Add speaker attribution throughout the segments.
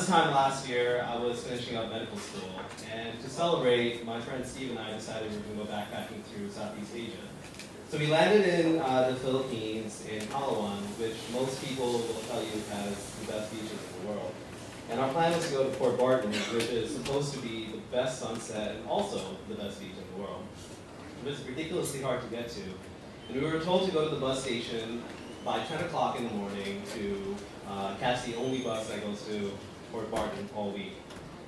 Speaker 1: this time last year, I was finishing up medical school, and to celebrate, my friend Steve and I decided we were going to go backpacking through Southeast Asia. So we landed in the Philippines, in Palawan, which most people will tell you has the best beaches in the world. And our plan was to go to Port Barton, which is supposed to be the best sunset and also the best beach in the world. It was ridiculously hard to get to. And we were told to go to the bus station by 10 o'clock in the morning to catch the only bus that goes to Port Barton all week.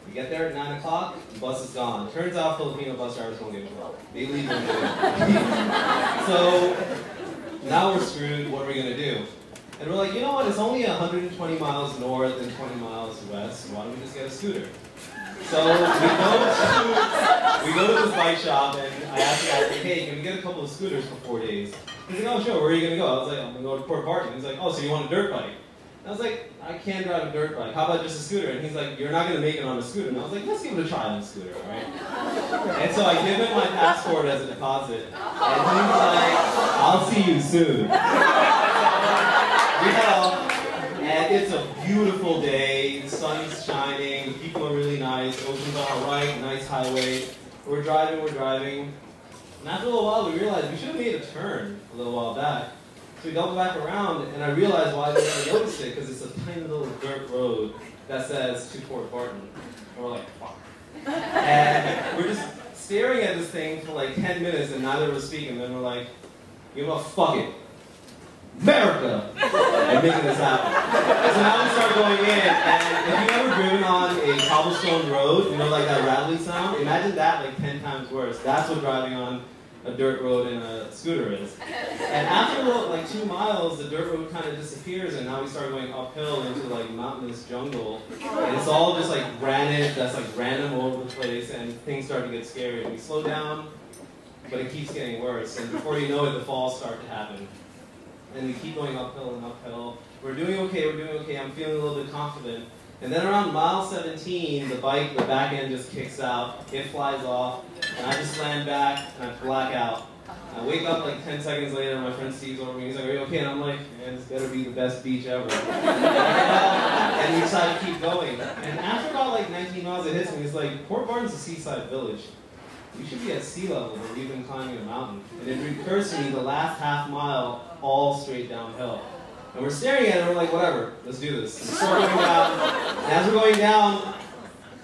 Speaker 1: We get there at 9 o'clock, the bus is gone. Turns out Filipino bus drivers don't give a fuck. They leave when they leave. So now we're screwed, what are we going to do? And we're like, you know what, it's only 120 miles north and 20 miles west, why don't we just get a scooter? So we go to this bike shop, and I asked the guy, hey, can we get a couple of scooters for 4 days? He's like, oh sure, where are you going to go? I was like, I'm going to go to Port Barton. He's like, oh, so you want a dirt bike? And I was like, I can't drive a dirt bike. How about just a scooter? And he's like, you're not going to make it on a scooter. And I was like, let's give it a try on a scooter, all right? And so I give him my passport as a deposit, and he's like, I'll see you soon. And it's a beautiful day, the sun's shining, the people are really nice, the ocean's all right, nice highway. We're driving. And after a little while we realized we should have made a turn a little while back. So we double back around, and I realized why I didn't notice it, because it's a tiny little dirt road that says to Port Barton. And we're like, fuck. And we're just staring at this thing for like 10 minutes, and neither of us speaking, and then we're like, you know what, fuck it. America! And making this happen. So now we start going in, and if you've ever driven on a cobblestone road, you know, like that rattling sound, imagine that like 10 times worse. That's what driving on a dirt road in a scooter is. And after like 2 miles, the dirt road kind of disappears, and now we start going uphill into like mountainous jungle. And it's all just like granite that's like random all over the place, and things start to get scary. And we slow down, but it keeps getting worse. And before you know it, the falls start to happen. And we keep going uphill and uphill. We're doing okay, I'm feeling a little bit confident. And then around mile 17, the back end just kicks out, it flies off, and I just land back, and I black out. I wake up like 10 seconds later, and my friend Steve's over me, he's like, are you okay? And I'm like, man, this better be the best beach ever. And we decide to keep going. And after about like 19 miles, it hits me, it's like, Port Barton's a seaside village. We should be at sea level, but we've been climbing a mountain. And it recurs to me the last half mile, all straight downhill. And we're staring at it, and we're like, whatever, let's do this. And we start going down, and as we're going down,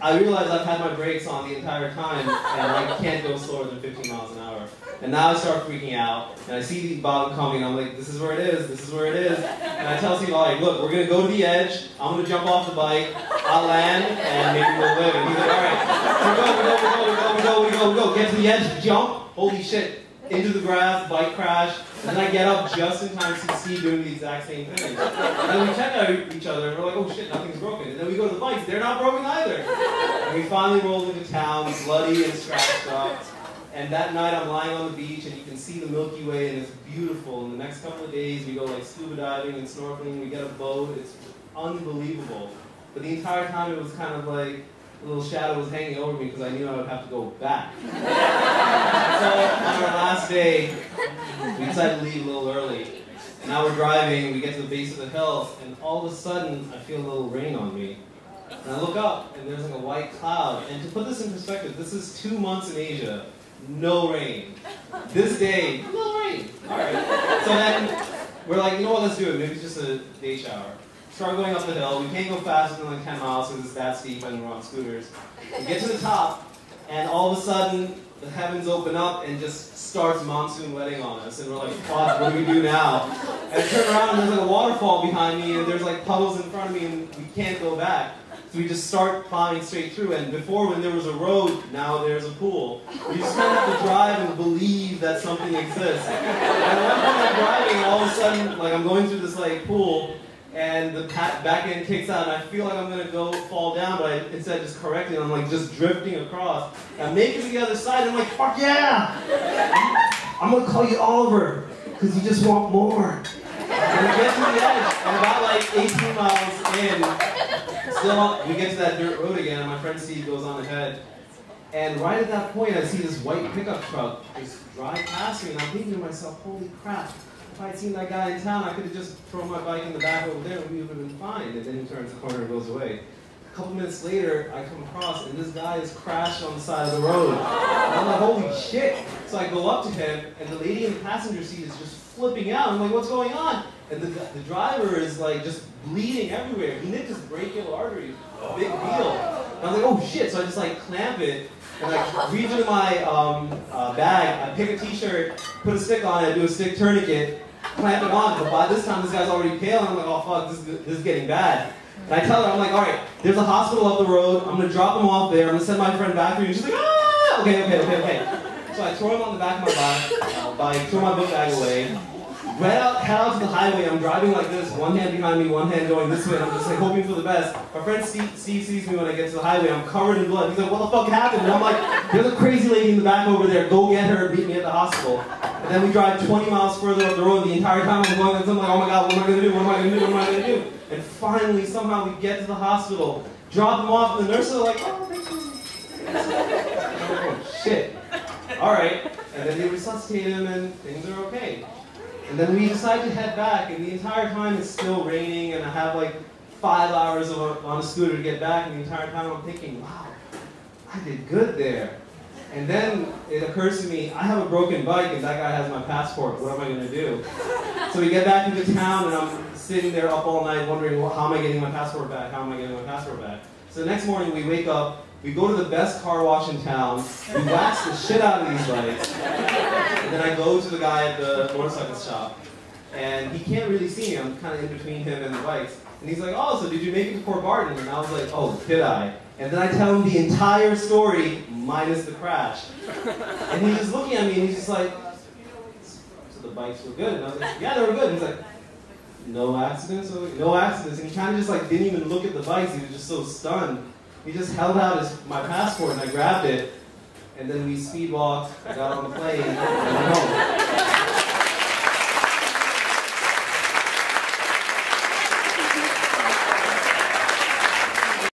Speaker 1: I realize I've had my brakes on the entire time, and I can't go slower than 15 miles an hour. And now I start freaking out, and I see the bottom coming, and I'm like, this is where it is, this is where it is. And I tell Steve, all right, look, we're going to go to the edge, I'm going to jump off the bike, I'll land, and maybe we'll live. And he's like, all right, we go, get to the edge, jump, holy shit, into the grass, bike crash, and then I get up just in time to see Steve doing the exact same thing. And then we check out each other, and we're like, oh shit, nothing's broken. And then we go to the bikes, they're not broken either. And we finally roll into town, bloody and scratched up. And that night I'm lying on the beach, and you can see the Milky Way, and it's beautiful. And the next couple of days we go like scuba diving and snorkeling, we get a boat, it's unbelievable. But the entire time it was kind of like a little shadow was hanging over me because I knew I would have to go back. So on our last day, we decided to leave a little early. And now we're driving, we get to the base of the hill, and all of a sudden I feel a little rain on me. And I look up, and there's like a white cloud. And to put this in perspective, this is 2 months in Asia, no rain. This day, no rain. All right. So then we're like, you know what, let's do it. Maybe it's just a day shower. Start going up the hill. We can't go faster than like 10 miles because it's that steep and we're on scooters. We get to the top, and all of a sudden, the heavens open up and just starts monsoon wedding on us. And we're like, fuck, what do we do now? And I turn around, and there's like a waterfall behind me, and there's like puddles in front of me, and we can't go back. So we just start plowing straight through. And before, when there was a road, now there's a pool. You just kind of have to drive and believe that something exists. And at one point I'm driving, and all of a sudden, like I'm going through this like pool, and the back end kicks out, and I feel like I'm going to go fall down, but instead just correcting, I'm like just drifting across. And I'm making it to the other side, and I'm like, fuck yeah! I'm going to call you Oliver, because you just want more. And we get to the edge, and about like 18 miles in, still we get to that dirt road again, and my friend Steve goes on ahead. And right at that point, I see this white pickup truck just drive past me, and I'm thinking to myself, holy crap. If I had seen that guy in town, I could have just thrown my bike in the back over there and we would have been fine. And then he turns the corner and goes away. A couple minutes later, I come across, and this guy is crashed on the side of the road. And I'm like, holy shit. So I go up to him, and the lady in the passenger seat is just flipping out. I'm like, what's going on? And the driver is like just bleeding everywhere. He nicked his brachial artery. Big deal. And I was like, oh shit. So I just like clamp it, and I reach into my bag, I pick a t-shirt, put a stick on it, do a stick tourniquet, clamp it on. But by this time, this guy's already pale, and I'm like, oh fuck, this is getting bad. And I tell her, I'm like, all right, there's a hospital up the road. I'm going to drop him off there. I'm going to send my friend back for you. And she's like, ah! Okay. So I throw him on the back of my bike, throw my book bag away, head out to the highway. I'm driving like this, one hand behind me, one hand going this way. And I'm just like hoping for the best. My friend Steve sees me when I get to the highway. I'm covered in blood. He's like, what the fuck happened? And I'm like, there's a crazy lady in the back over there. Go get her and meet me at the hospital. And then we drive 20 miles further up the road. The entire time I'm going, I'm like, oh my God, what am I going to do? What am I going to do? What am I going to do? And finally, somehow we get to the hospital, drop him off, and the nurses are like, oh, thank you. Oh, shit. All right. And then they resuscitate him, and things are okay. And then we decide to head back, and the entire time it's still raining, and I have like 5 hours on a scooter to get back, and the entire time I'm thinking, wow, I did good there. And then it occurs to me, I have a broken bike, and that guy has my passport. What am I going to do? So we get back into town, and I'm sitting there up all night wondering, well, how am I getting my passport back? How am I getting my passport back? So the next morning we wake up, we go to the best car wash in town, we wax the shit out of these bikes, and then I go to the guy at the motorcycle shop, and he can't really see me. I'm kind of in between him and the bikes. And he's like, oh, so did you make it to Port Barton? And I was like, oh, did I? And then I tell him the entire story, minus the crash. And he's just looking at me, and he's just like, so the bikes were good? And I was like, yeah, they were good. And he's like, no accidents? No accidents. And he kind of just like didn't even look at the bikes. He was just so stunned. He just held out my passport, and I grabbed it. And then we speed walked, I got on the plane, and went home.